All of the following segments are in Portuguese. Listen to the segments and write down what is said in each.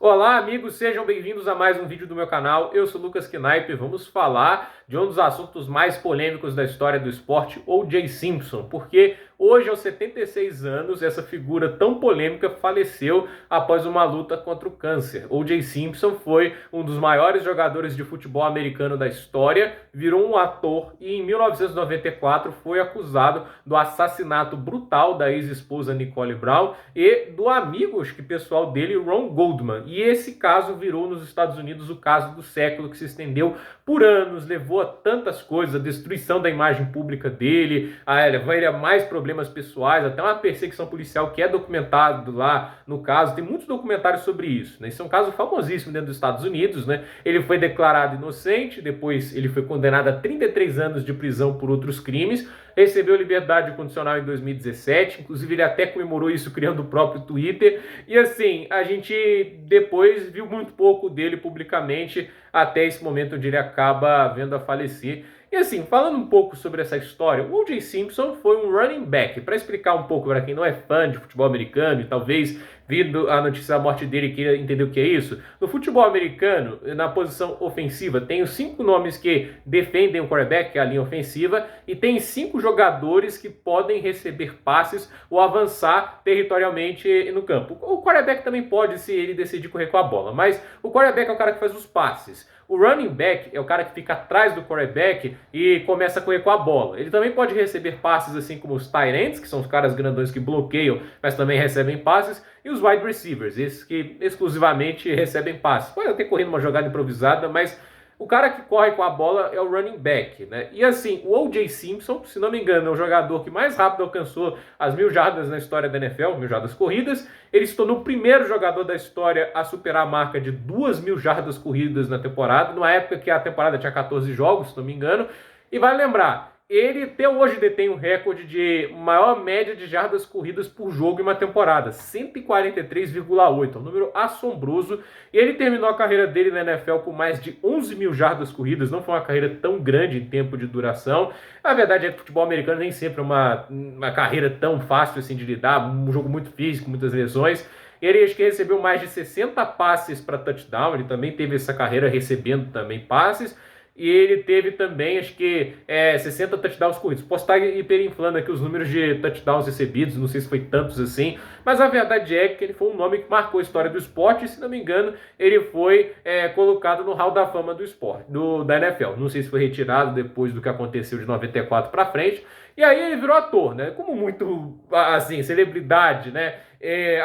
Olá, amigos, sejam bem-vindos a mais um vídeo do meu canal. Eu sou Lucas Knipe e vamos falar de um dos assuntos mais polêmicos da história do esporte, O.J. Simpson, porque hoje, aos 76 anos, essa figura tão polêmica faleceu após uma luta contra o câncer. O.J. Simpson foi um dos maiores jogadores de futebol americano da história, virou um ator e em 1994 foi acusado do assassinato brutal da ex-esposa Nicole Brown e do amigo, acho que pessoal dele, Ron Goldman. E esse caso virou nos Estados Unidos o caso do século, que se estendeu por anos, levou a tantas coisas, a destruição da imagem pública dele, levou ele a mais problemas pessoais, até uma perseguição policial que é documentado lá no caso. Tem muitos documentários sobre isso, né? Isso é um caso famosíssimo dentro dos Estados Unidos, né? Ele foi declarado inocente, depois ele foi condenado a 33 anos de prisão por outros crimes, recebeu liberdade condicional em 2017, inclusive ele até comemorou isso criando o próprio Twitter, e assim, a gente depois viu muito pouco dele publicamente, até esse momento onde ele acaba vendo a falecer. E assim, falando um pouco sobre essa história, o O.J. Simpson foi um running back. Para explicar um pouco para quem não é fã de futebol americano e talvez vindo a notícia da morte dele queira entender o que é isso, no futebol americano, na posição ofensiva, tem os 5 nomes que defendem o quarterback, que é a linha ofensiva, e tem 5 jogadores que podem receber passes ou avançar territorialmente no campo. O quarterback também pode, se ele decidir correr com a bola, mas o quarterback é o cara que faz os passes. O running back é o cara que fica atrás do quarterback e começa a correr com a bola. Ele também pode receber passes, assim como os tight ends, que são os caras grandões que bloqueiam, mas também recebem passes, e os wide receivers, esses que exclusivamente recebem passes. Pode até correr numa jogada improvisada, mas o cara que corre com a bola é o running back, né? E assim, o O.J. Simpson, se não me engano, é o jogador que mais rápido alcançou as 1.000 jardas na história da NFL, 1.000 jardas corridas. Ele se tornou o primeiro jogador da história a superar a marca de 2.000 jardas corridas na temporada, numa época que a temporada tinha 14 jogos, se não me engano. E vale lembrar, ele até hoje detém o recorde de maior média de jardas corridas por jogo em uma temporada, 143,8, um número assombroso. E ele terminou a carreira dele na NFL com mais de 11.000 jardas corridas, não foi uma carreira tão grande em tempo de duração. A verdade é que o futebol americano nem sempre é uma carreira tão fácil assim de lidar, um jogo muito físico, muitas lesões. Ele acho que recebeu mais de 60 passes para touchdown, ele também teve essa carreira recebendo também passes. E ele teve também, acho que, 60 touchdowns corridos. Posso estar hiperinflando aqui os números de touchdowns recebidos, não sei se foi tantos assim, mas a verdade é que ele foi um nome que marcou a história do esporte e, se não me engano, ele foi colocado no Hall da Fama do esporte, da NFL. Não sei se foi retirado depois do que aconteceu de 94 para frente. E aí ele virou ator, né? Como muito, assim, celebridade, né?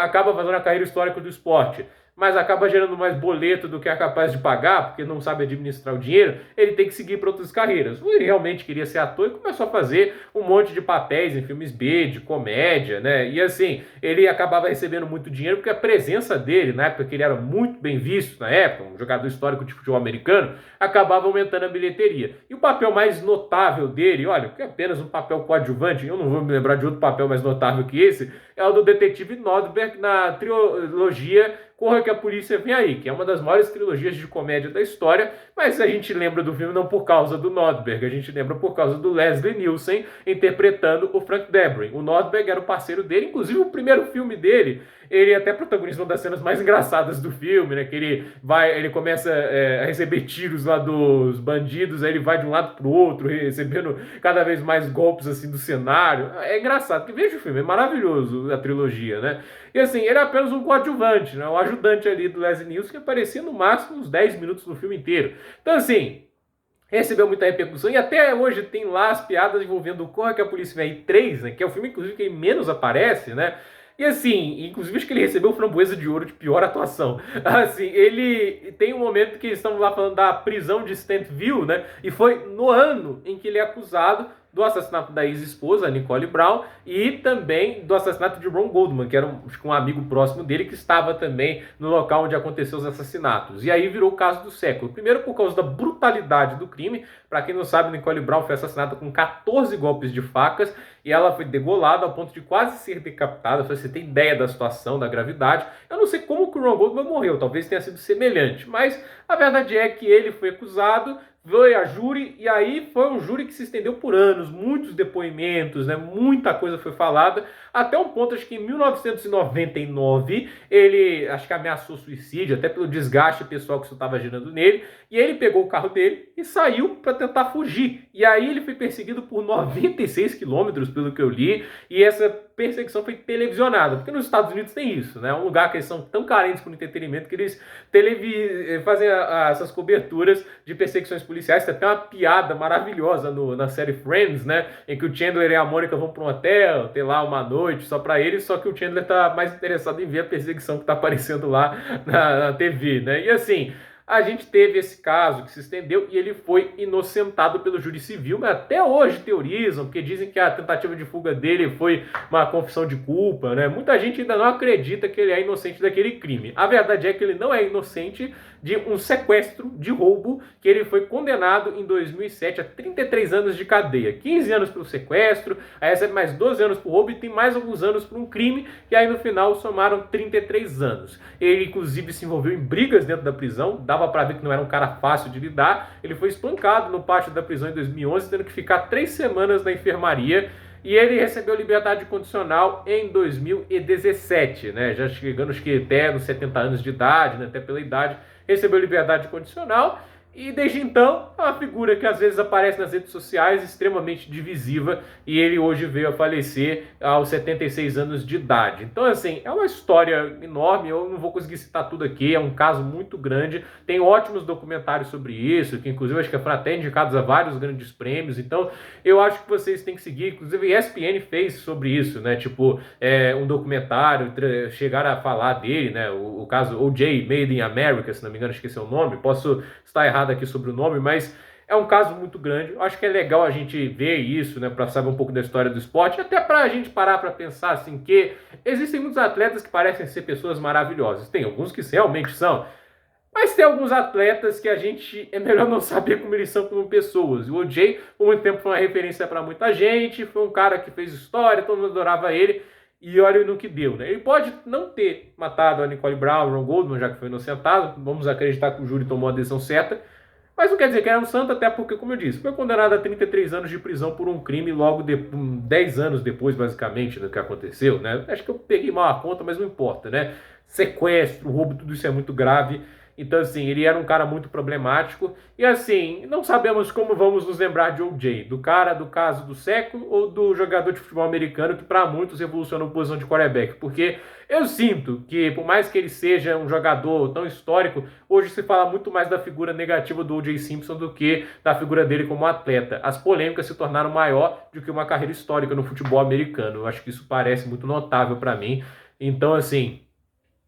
Acaba fazendo a carreira histórica do esporte, mas acaba gerando mais boleto do que é capaz de pagar, porque não sabe administrar o dinheiro, ele tem que seguir para outras carreiras. Ele realmente queria ser ator e começou a fazer um monte de papéis em filmes B, de comédia, né? E assim, ele acabava recebendo muito dinheiro porque a presença dele, na época que ele era muito bem visto, na época, um jogador histórico de futebol americano, acabava aumentando a bilheteria. E o papel mais notável dele, olha, que é apenas um papel coadjuvante, eu não vou me lembrar de outro papel mais notável que esse, é o do detetive Nordberg na trilogia Corra que a Polícia Vem Aí, que é uma das maiores trilogias de comédia da história, mas a gente lembra do filme não por causa do Nordberg, a gente lembra por causa do Leslie Nielsen interpretando o Frank Drebin. O Nordberg era o parceiro dele, inclusive o primeiro filme dele, ele até protagonizou uma das cenas mais engraçadas do filme, né, que ele começa a receber tiros lá dos bandidos, aí ele vai de um lado pro outro, recebendo cada vez mais golpes assim do cenário. É engraçado, porque veja o filme, é maravilhoso a trilogia, né? E assim, ele é apenas um coadjuvante, né? Um ajudante ali do Leslie Nielsen que aparecia no máximo uns 10 minutos no filme inteiro. Então assim, recebeu muita repercussão e até hoje tem lá as piadas envolvendo o Corra que a Polícia Vem Aí 3, né? Que é o filme, inclusive, que ele menos aparece, né? E assim, inclusive acho que ele recebeu o Framboesa de Ouro de pior atuação. Assim, ele tem um momento que estamos lá falando da prisão de Stantonville, né? E foi no ano em que ele é acusado do assassinato da ex-esposa, Nicole Brown, e também do assassinato de Ron Goldman, que era um amigo próximo dele, que estava também no local onde aconteceu os assassinatos. E aí virou o caso do século. Primeiro por causa da brutalidade do crime. Para quem não sabe, Nicole Brown foi assassinada com 14 golpes de facas, e ela foi degolada ao ponto de quase ser decapitada. Você tem ideia da situação, da gravidade. Eu não sei como que o Ron Goldman morreu, talvez tenha sido semelhante, mas a verdade é que ele foi acusado, foi a júri, e aí foi um júri que se estendeu por anos, muitos depoimentos, né, muita coisa foi falada, até um ponto, acho que em 1999, ele, acho que ameaçou suicídio, até pelo desgaste pessoal que isso estava gerando nele, e ele pegou o carro dele e saiu para tentar fugir. E aí ele foi perseguido por 96 quilômetros, pelo que eu li, e essa perseguição foi televisionada, porque nos Estados Unidos tem isso, né? É um lugar que eles são tão carentes por entretenimento que eles fazem essas coberturas de perseguições policiais. Tem até uma piada maravilhosa na série Friends, né? Em que o Chandler e a Mônica vão para um hotel, tem lá uma noite só para eles, só que o Chandler tá mais interessado em ver a perseguição que tá aparecendo lá na TV, né? E assim, a gente teve esse caso que se estendeu e ele foi inocentado pelo júri civil, mas até hoje teorizam, porque dizem que a tentativa de fuga dele foi uma confissão de culpa, né? Muita gente ainda não acredita que ele é inocente daquele crime. A verdade é que ele não é inocente de um sequestro, de roubo, que ele foi condenado em 2007 a 33 anos de cadeia. 15 anos pelo sequestro, aí recebe mais 12 anos por roubo e tem mais alguns anos por um crime, e aí no final somaram 33 anos. Ele inclusive se envolveu em brigas dentro da prisão, dava para ver que não era um cara fácil de lidar. Ele foi espancado no pátio da prisão em 2011, tendo que ficar 3 semanas na enfermaria. E ele recebeu liberdade condicional em 2017, né? Já chegando, acho que até nos 70 anos de idade, né? Até pela idade, recebeu liberdade condicional. E desde então, é uma figura que às vezes aparece nas redes sociais, extremamente divisiva, e ele hoje veio a falecer aos 76 anos de idade. Então, assim, é uma história enorme, eu não vou conseguir citar tudo aqui, é um caso muito grande, tem ótimos documentários sobre isso, que inclusive acho que foram até indicados a vários grandes prêmios, então eu acho que vocês têm que seguir, inclusive a ESPN fez sobre isso, né, tipo, um documentário, chegaram a falar dele, né, o caso O.J. Made in America, se não me engano, esqueci o nome, posso estar errado aqui sobre o nome, mas é um caso muito grande. Eu acho que é legal a gente ver isso, né, para saber um pouco da história do esporte, até para a gente parar para pensar assim que existem muitos atletas que parecem ser pessoas maravilhosas. Tem alguns que realmente são, mas tem alguns atletas que a gente é melhor não saber como eles são como pessoas. O O.J. por muito tempo foi uma referência para muita gente, foi um cara que fez história, todo mundo adorava ele. E olha no que deu, né? Ele pode não ter matado a Nicole Brown, Ron Goldman, já que foi inocentado. Vamos acreditar que o júri tomou a decisão certa. Mas não quer dizer que era um santo, até porque, como eu disse, foi condenado a 33 anos de prisão por um crime logo 10 anos depois, basicamente, do que aconteceu, né? Acho que eu peguei mal a conta, mas não importa, né? Sequestro, roubo, tudo isso é muito grave. Então, assim, ele era um cara muito problemático. E, assim, não sabemos como vamos nos lembrar de O.J., do cara do caso do século ou do jogador de futebol americano que, para muitos, revolucionou a posição de quarterback. Porque eu sinto que, por mais que ele seja um jogador tão histórico, hoje se fala muito mais da figura negativa do O.J. Simpson do que da figura dele como atleta. As polêmicas se tornaram maior do que uma carreira histórica no futebol americano. Eu acho que isso parece muito notável para mim. Então, assim,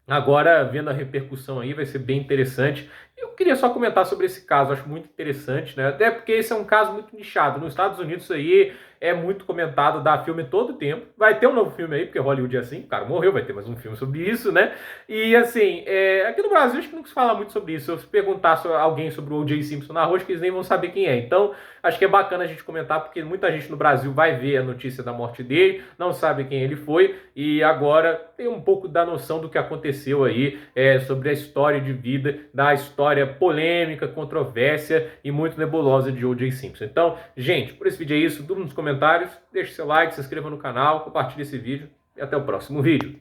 agora, vendo a repercussão aí, vai ser bem interessante. Eu queria só comentar sobre esse caso, acho muito interessante, né? Até porque esse é um caso muito nichado. Nos Estados Unidos isso aí é muito comentado, dá filme todo o tempo. Vai ter um novo filme aí, porque Hollywood é assim, o cara morreu, vai ter mais um filme sobre isso, né? E assim, aqui no Brasil acho que não se fala muito sobre isso. Se eu perguntar a alguém sobre o O.J. Simpson na rua, acho que eles nem vão saber quem é. Então, acho que é bacana a gente comentar, porque muita gente no Brasil vai ver a notícia da morte dele, não sabe quem ele foi, e agora tem um pouco da noção do que aconteceu aí, sobre a história de vida, da história polêmica, controvérsia e muito nebulosa de O.J. Simpson. Então, gente, por esse vídeo é isso. Tudo nos comentários, deixe seu like, se inscreva no canal, compartilhe esse vídeo e até o próximo vídeo.